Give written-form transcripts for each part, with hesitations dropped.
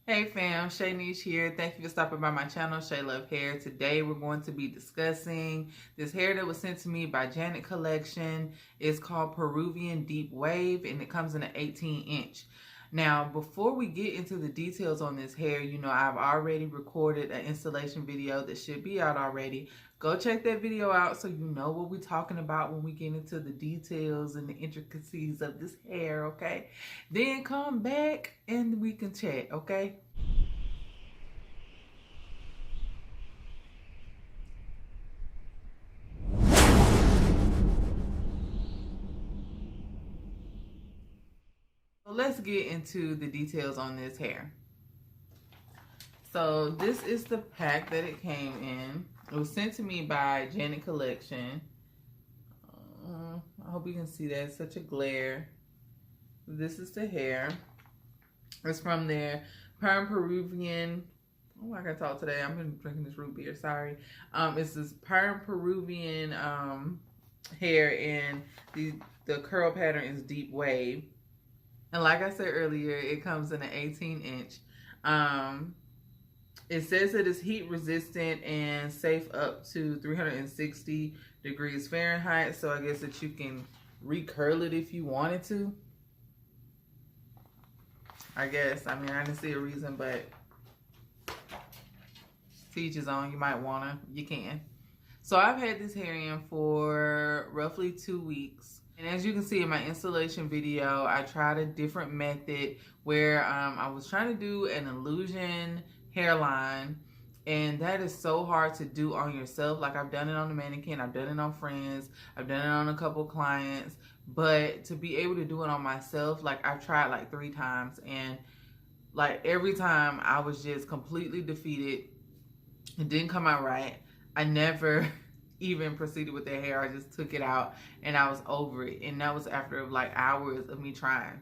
Hey fam, Shay here. Thank you for stopping by my channel, Shay Love Hair. Today we're going to be discussing this hair that was sent to me by Janet Collection. It's called Peruvian Deep Wave and it comes in an 18-inch. Now, before we get into the details on this hair, you know, I've already recorded an installation video that should be out already. Go check that video out so you know what we're talking about when we get into the details and the intricacies of this hair, okay? Then come back and we can chat, okay? So let's get into the details on this hair. So this is the pack that it came in. It was sent to me by Janet Collection. I hope you can see that. It's such a glare. This is the hair. It's from their Peruvian. Oh, I gotta talk today. I've been drinking this root beer. Sorry. It's this Peruvian hair, and the curl pattern is Deep Wave. And like I said earlier, it comes in an 18-inch. It says that it's heat resistant and safe up to 360 degrees Fahrenheit. So I guess that you can recurl it if you wanted to. I guess. I mean, I didn't see a reason, but to each his own. You might wanna. You can. So I've had this hair in for roughly 2 weeks. And as you can see in my installation video, I tried a different method where I was trying to do an illusion hairline, and that is so hard to do on yourself. Like, I've done it on the mannequin, I've done it on friends, I've done it on a couple clients, but to be able to do it on myself, like, I've tried like 3 times, and like every time I was just completely defeated. It didn't come out right. I never even proceeded with that hair. I just took it out and I was over it, and that was after like hours of me trying.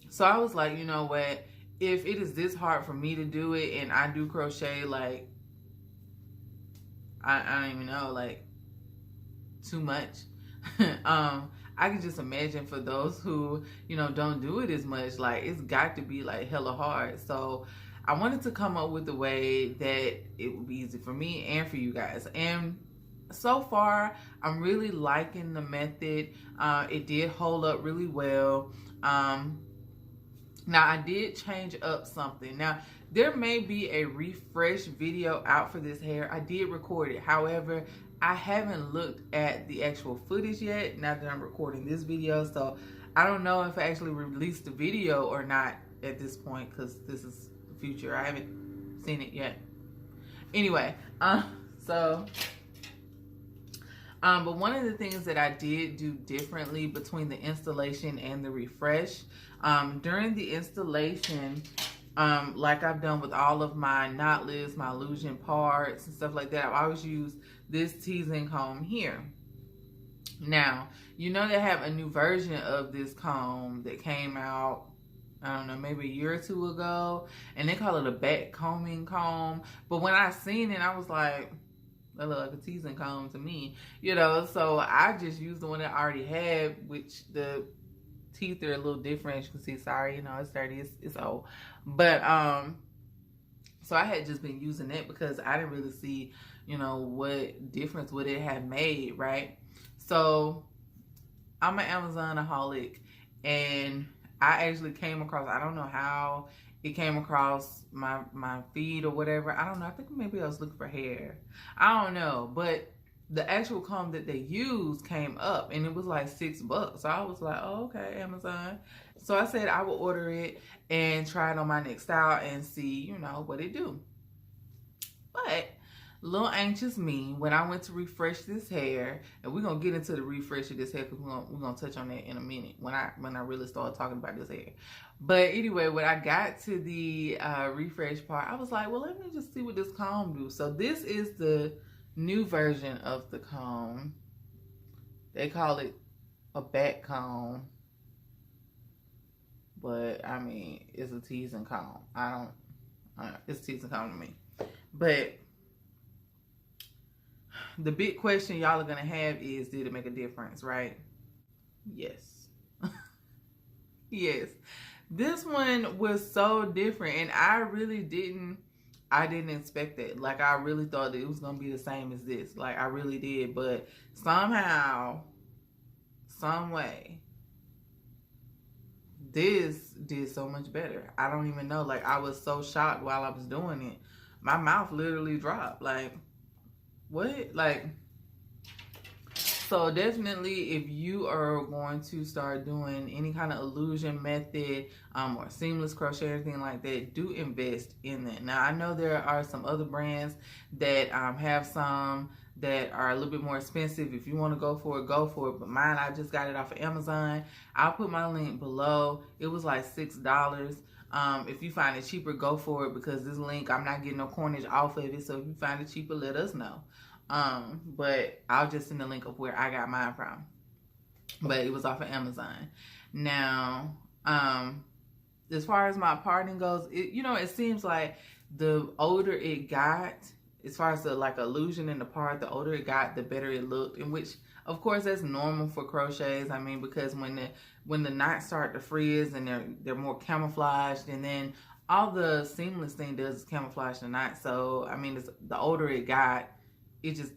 So I was like, you know what, if it is this hard for me to do it, and I do crochet like I don't even know, like too much. I can just imagine for those who, you know, don't do it as much, like it's got to be like hella hard. So I wanted to come up with a way that it would be easy for me and for you guys. And so far, I'm really liking the method. It did hold up really well. Now, I did change up something. Now, there may be a refresh video out for this hair. I did record it. However, I haven't looked at the actual footage yet, now that I'm recording this video. So I don't know if I actually released the video or not at this point, because this is the future. I haven't seen it yet. Anyway, but one of the things that I did do differently between the installation and the refresh, during the installation, like I've done with all of my knotless, my illusion parts and stuff like that, I've always used this teasing comb here. Now, you know they have a new version of this comb that came out, I don't know, maybe a year or 2 ago, and they call it a back combing comb. But when I seen it, I was like, that look like a teasing comb to me, you know. So I just used the one that I already had, which the teeth are a little different, as you can see. Sorry, you know, it's dirty, it's old. But so I had just been using it because I didn't really see, you know, what difference would it have made, right? So I'm an Amazonaholic, and I actually came across, I don't know how it came across my feed or whatever. I don't know. I think maybe I was looking for hair. I don't know. But the actual comb that they used came up, and it was like $6. So I was like, oh, okay, Amazon. So I said I would order it and try it on my next style and see, you know, what it do. But little anxious me, when I went to refresh this hair, and we're gonna get into the refresh of this hair because we're gonna touch on that in a minute when I really start talking about this hair. But anyway, when I got to the refresh part, I was like, well, let me just see what this comb do. So this is the new version of the comb. They call it a back comb, but I mean, it's a teasing comb. It's a teasing comb to me. But the big question y'all are gonna have is, did it make a difference, right? Yes. Yes. This one was so different, and I didn't expect it. Like, I really thought that it was gonna be the same as this. Like, I really did, but somehow, some way, this did so much better. I don't even know. Like, I was so shocked while I was doing it. My mouth literally dropped. Like, what? Like, so definitely, if you are going to start doing any kind of illusion method or seamless crochet or anything like that, do invest in that. Now, I know there are some other brands that have some that are a little bit more expensive. If you want to go for it, go for it. But mine, I just got it off of Amazon. I'll put my link below. It was like $6. If you find it cheaper, go for it, because this link, I'm not getting no cornage off of it. So if you find it cheaper, let us know. But I'll just send the link of where I got mine from. But it was off of Amazon. Now, as far as my parting goes, it seems like the older it got, as far as the like illusion in the part, the older it got, the better it looked. In which, of course, that's normal for crochets. I mean, because when the knots start to frizz and they're more camouflaged, and then all the seamless thing does is camouflage the knot. So I mean, the older it got, it just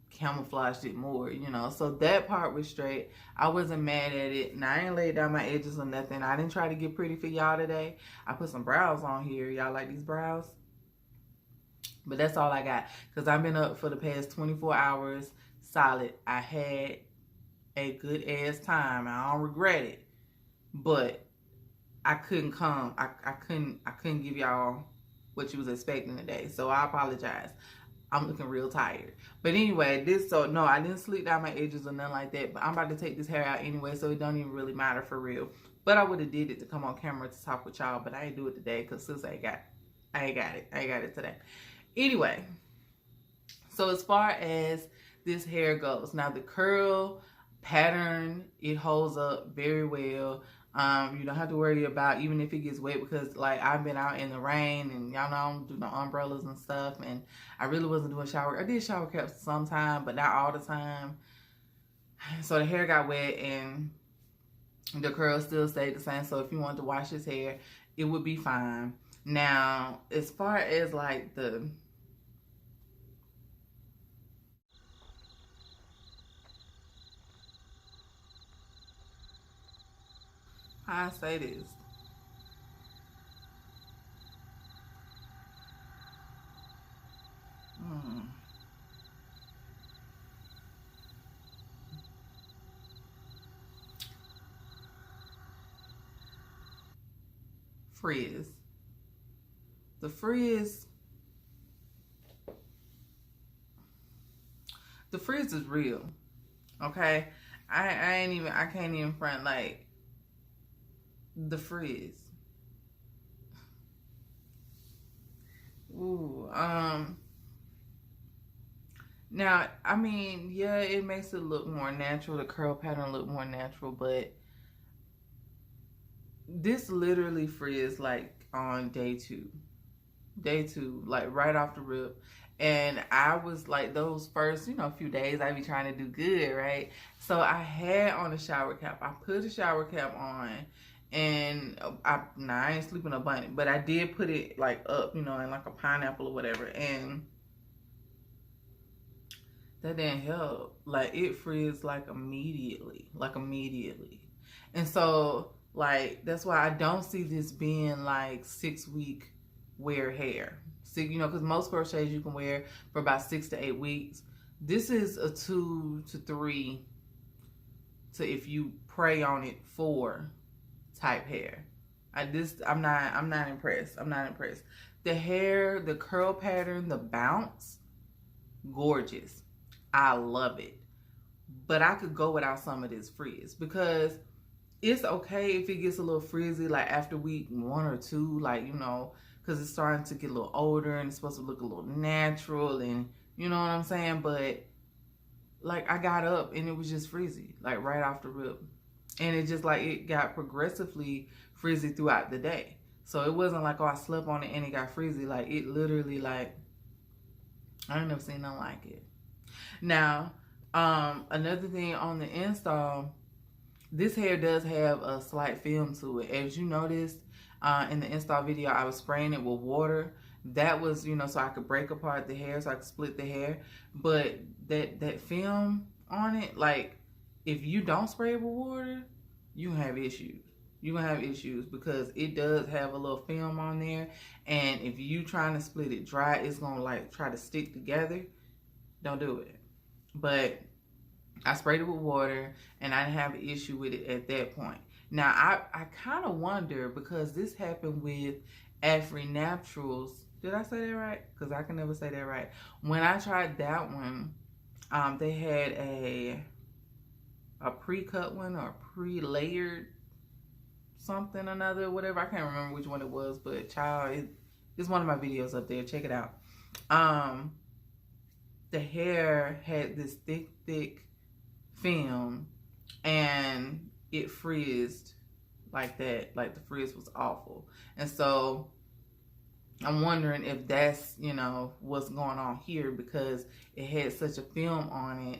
camouflaged it more, So that part was straight. I wasn't mad at it. And I ain't laid down my edges or nothing. I didn't try to get pretty for y'all today. I put some brows on here. Y'all like these brows? But that's all I got, because I've been up for the past 24 hours solid. I had a good ass time. I don't regret it. But I couldn't come. I couldn't give y'all what you was expecting today. So I apologize. I'm looking real tired. But anyway, no, I didn't sleep down my edges or nothing like that. But I'm about to take this hair out anyway, so it don't even really matter for real. But I would have did it to come on camera to talk with y'all, but I ain't do it today because sis I ain't got it today. Anyway, so as far as this hair goes, now the curl pattern, it holds up very well. You don't have to worry about even if it gets wet, because like I've been out in the rain and y'all know I don't do no umbrellas and stuff, and I really wasn't doing shower. I did shower caps sometime, but not all the time. So the hair got wet and the curl still stayed the same. So if you wanted to wash his hair, it would be fine. Now, as far as like how I say this. Frizz. The frizz is real. Okay? I can't even front, like, the frizz. Ooh, now, I mean, yeah, it makes it look more natural, the curl pattern look more natural, but this literally frizz like on day two, like right off the rip. And I was like, those first, few days, I be trying to do good, right? So I had on a shower cap. I put a shower cap on, and I ain't sleeping a bunny, but I did put it like up, in like a pineapple or whatever, and that didn't help. Like, it frizzed like immediately. And so, like, that's why I don't see this being like 6-week wear hair. So, because most crochets you can wear for about 6 to 8 weeks. This is a 2 to 3 to, if you pray on it, 4 type hair. I'm not impressed. The hair, the curl pattern, the bounce, gorgeous. I love it. But I could go without some of this frizz, because it's okay if it gets a little frizzy like after week 1 or 2, like, because it's starting to get a little older and it's supposed to look a little natural, and you know what I'm saying? But like, I got up and it was just frizzy, like right off the rip. And it just like, it got progressively frizzy throughout the day. So it wasn't like, oh, I slept on it and it got frizzy. Like, it literally, like, I ain't never seen nothing like it. Now, another thing on the install, this hair does have a slight film to it. As you noticed, In the install video, I was spraying it with water. That was, you know, so I could break apart the hair, so I could split the hair. But that film on it, like, if you don't spray it with water, you have issues. You're gonna have issues because it does have a little film on there, and if you trying to split it dry, it's gonna like try to stick together. Don't do it. But I sprayed it with water, and I didn't have an issue with it at that point. Now I kind of wonder, because this happened with Afri Naturals. Did I say that right? Because I can never say that right. When I tried that one, they had a pre-cut one or pre-layered something or another, whatever. I can't remember which one it was, but child, it's one of my videos up there. Check it out. The hair had this thick film, and it frizzed like that. Like, the frizz was awful. And so I'm wondering if that's, you know, what's going on here, because it had such a film on it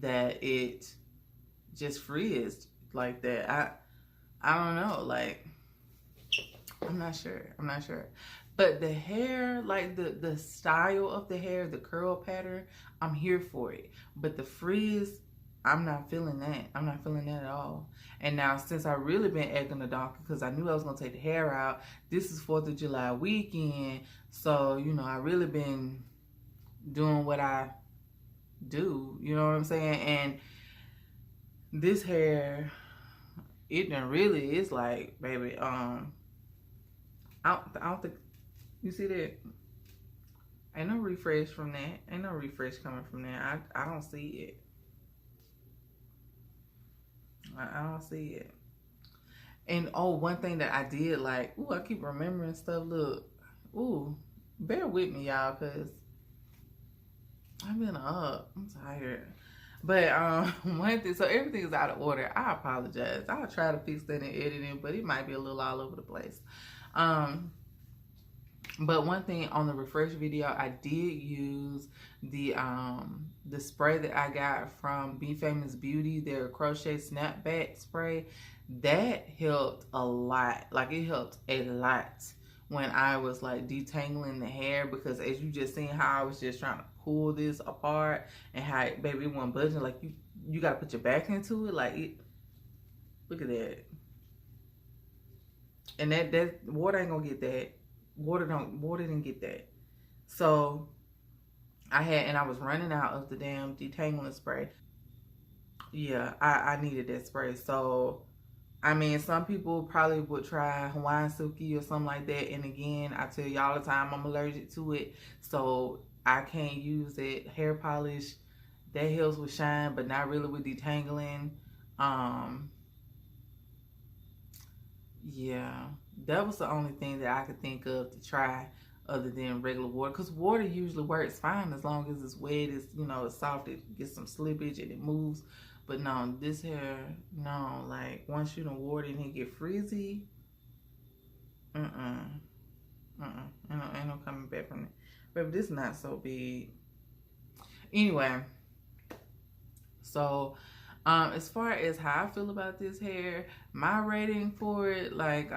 that it just frizzed like that. I don't know, like, I'm not sure. But the hair, like the style of the hair, the curl pattern, I'm here for it. But the frizz, I'm not feeling that. I'm not feeling that at all. And now, since I really been egging the donkey, because I knew I was going to take the hair out, this is 4th of July weekend. So, you know, I really been doing what I do. You know what I'm saying? And this hair, it done really is like, baby, I don't think, you see that? Ain't no refresh from that. Ain't no refresh coming from that. I don't see it. I don't see it. And oh, one thing that I did like, ooh, I keep remembering stuff. Look, ooh, bear with me, y'all, because I've been up. I'm tired. But one thing, so everything is out of order. I apologize. I'll try to fix that in editing, but it might be a little all over the place. But one thing on the refresh video, I did use the spray that I got from Be Famous Beauty, their crochet snapback spray. That helped a lot. Like, it helped a lot when I was like detangling the hair, because as you just seen how I was just trying to pull this apart, and how baby, it wasn't budging. Like, you gotta put your back into it. Like, it, look at that. And that water ain't gonna get that. Water didn't get that. So I was running out of the damn detangling spray. Yeah, I needed that spray. So I mean, some people probably would try Hawaiian Silky or something like that. And again, I tell you all the time, I'm allergic to it, so I can't use it. Hair polish, that helps with shine, but not really with detangling. Yeah, that was the only thing that I could think of to try other than regular water, because water usually works fine as long as it's wet, it's, you know, it's soft, it gets some slippage and it moves. But no, this hair, no, like, once you done water and it get frizzy, ain't no coming back from it. But this is not so big. Anyway, so as far as how I feel about this hair, my rating for it, like,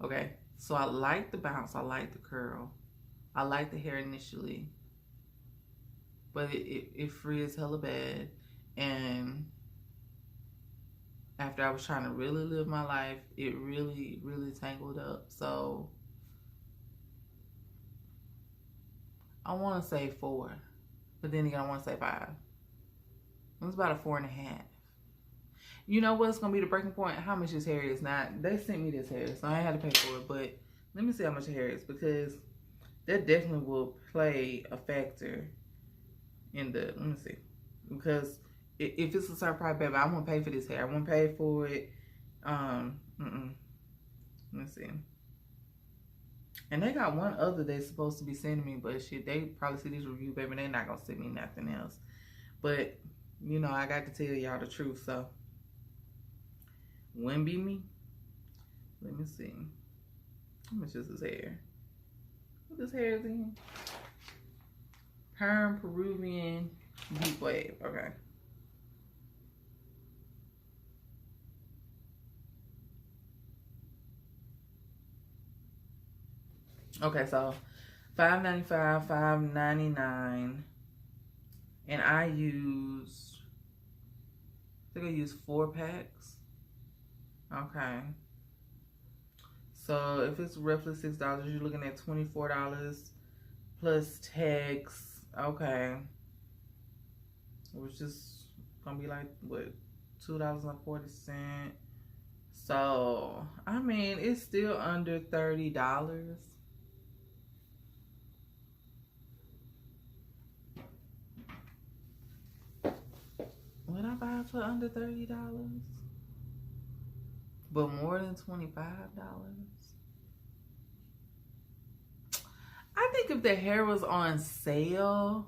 okay, so I like the bounce, I like the curl, I like the hair initially, but it frizzed hella bad. And after I was trying to really live my life, it really tangled up. So I want to say 4, but then again, I want to say 5. It's about a 4.5. You know what's gonna be the breaking point? How much this hair is. Now, they sent me this hair, so I ain't had to pay for it, but let me see how much the hair is, because that definitely will play a factor in the, let me see, because if it's a certain price, baby, I won't pay for this hair. I won't pay for it. Let me see. And they got one other they're supposed to be sending me, but shit, they probably see this review, baby, they're not gonna send me nothing else. But, you know, I got to tell y'all the truth, so wouldn't be me. Let me see. How much is this hair? What this hair is in? Peruvian Deep Wave. Okay. Okay, so $5.95, $5.99, and I think I use 4 packs. Okay. So if it's roughly $6, you're looking at $24 plus tax. Okay. Which is gonna be like what, $2.40. So I mean, it's still under $30. Would I buy it for under $30? But more than $25? I think if the hair was on sale,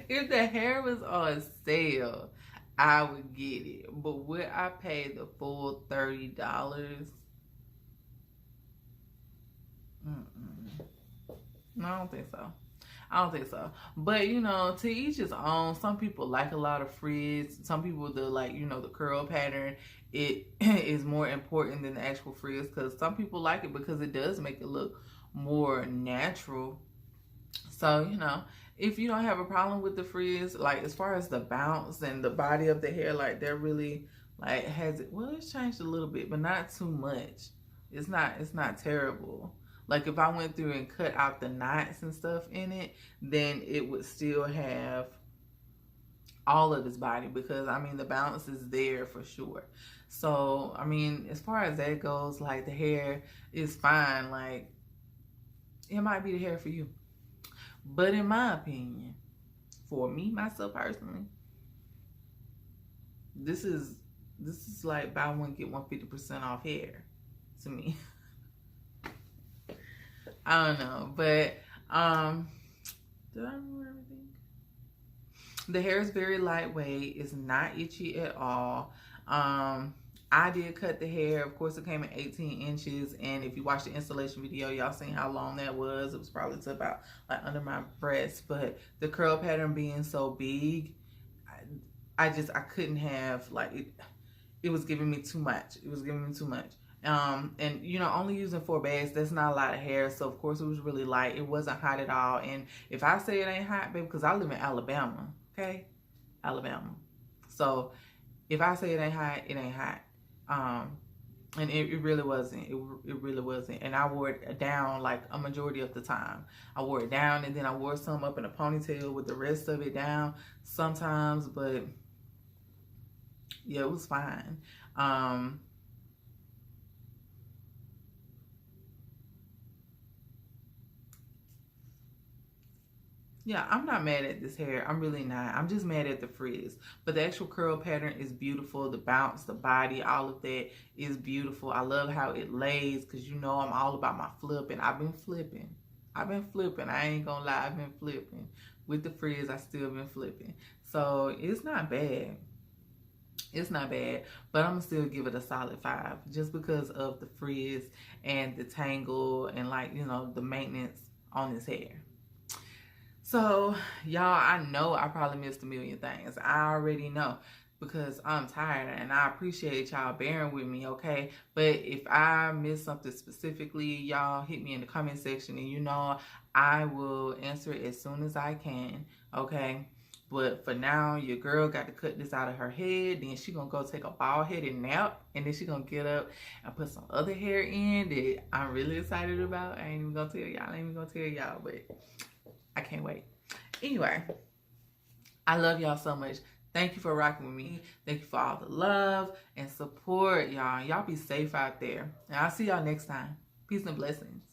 if the hair was on sale, I would get it. But would I pay the full $30? No, I don't think so. I don't think so. But, you know, to each his own. Some people like a lot of frizz. Some people, the curl pattern, it is more important than the actual frizz. Because some people like it because it does make it look more natural. So, you know, if you don't have a problem with the frizz, like as far as the bounce and the body of the hair, like they're really like it's changed a little bit, but not too much. It's not terrible. Like if I went through and cut out the knots and stuff in it, then it would still have all of his body, because I mean the bounce is there for sure. So I mean, as far as that goes, like the hair is fine. Like it might be the hair for you, but in my opinion, for me myself personally, this is like buy one get 150% off hair to me. I don't know, but did I remember everything? The hair is very lightweight. It's not itchy at all. I did cut the hair. Of course, it came in 18 inches, and if you watch the installation video, y'all seen how long that was. It was probably to about like under my breast, but the curl pattern being so big, I couldn't have, like, it was giving me too much. It was giving me too much. And you know, only using 4 bags, that's not a lot of hair. So of course it was really light. It wasn't hot at all. And if I say it ain't hot, baby, because I live in Alabama, okay? Alabama. So if I say it ain't hot, it ain't hot. And it really wasn't. It really wasn't. And I wore it down like a majority of the time. I wore it down, and then I wore some up in a ponytail with the rest of it down sometimes. But yeah, it was fine. Yeah, I'm not mad at this hair. I'm really not. I'm just mad at the frizz. But the actual curl pattern is beautiful. The bounce, the body, all of that is beautiful. I love how it lays, because you know I'm all about my flipping. I've been flipping. I ain't gonna lie. I've been flipping. With the frizz, I still been flipping. So it's not bad. It's not bad, but I'm gonna still give it a solid 5, just because of the frizz and the tangle and, like, you know, the maintenance on his hair. So, y'all, I know I probably missed a million things. I already know, because I'm tired, and I appreciate y'all bearing with me, okay? But if I missed something specifically, y'all hit me in the comment section, and you know I will answer it as soon as I can, okay? But for now, your girl got to cut this out of her head. Then she gonna go take a bald-headed nap, and then she gonna get up and put some other hair in that I'm really excited about. I ain't even gonna tell y'all, but I can't wait. Anyway, I love y'all so much. Thank you for rocking with me. Thank you for all the love and support, y'all. Y'all be safe out there. And I'll see y'all next time. Peace and blessings.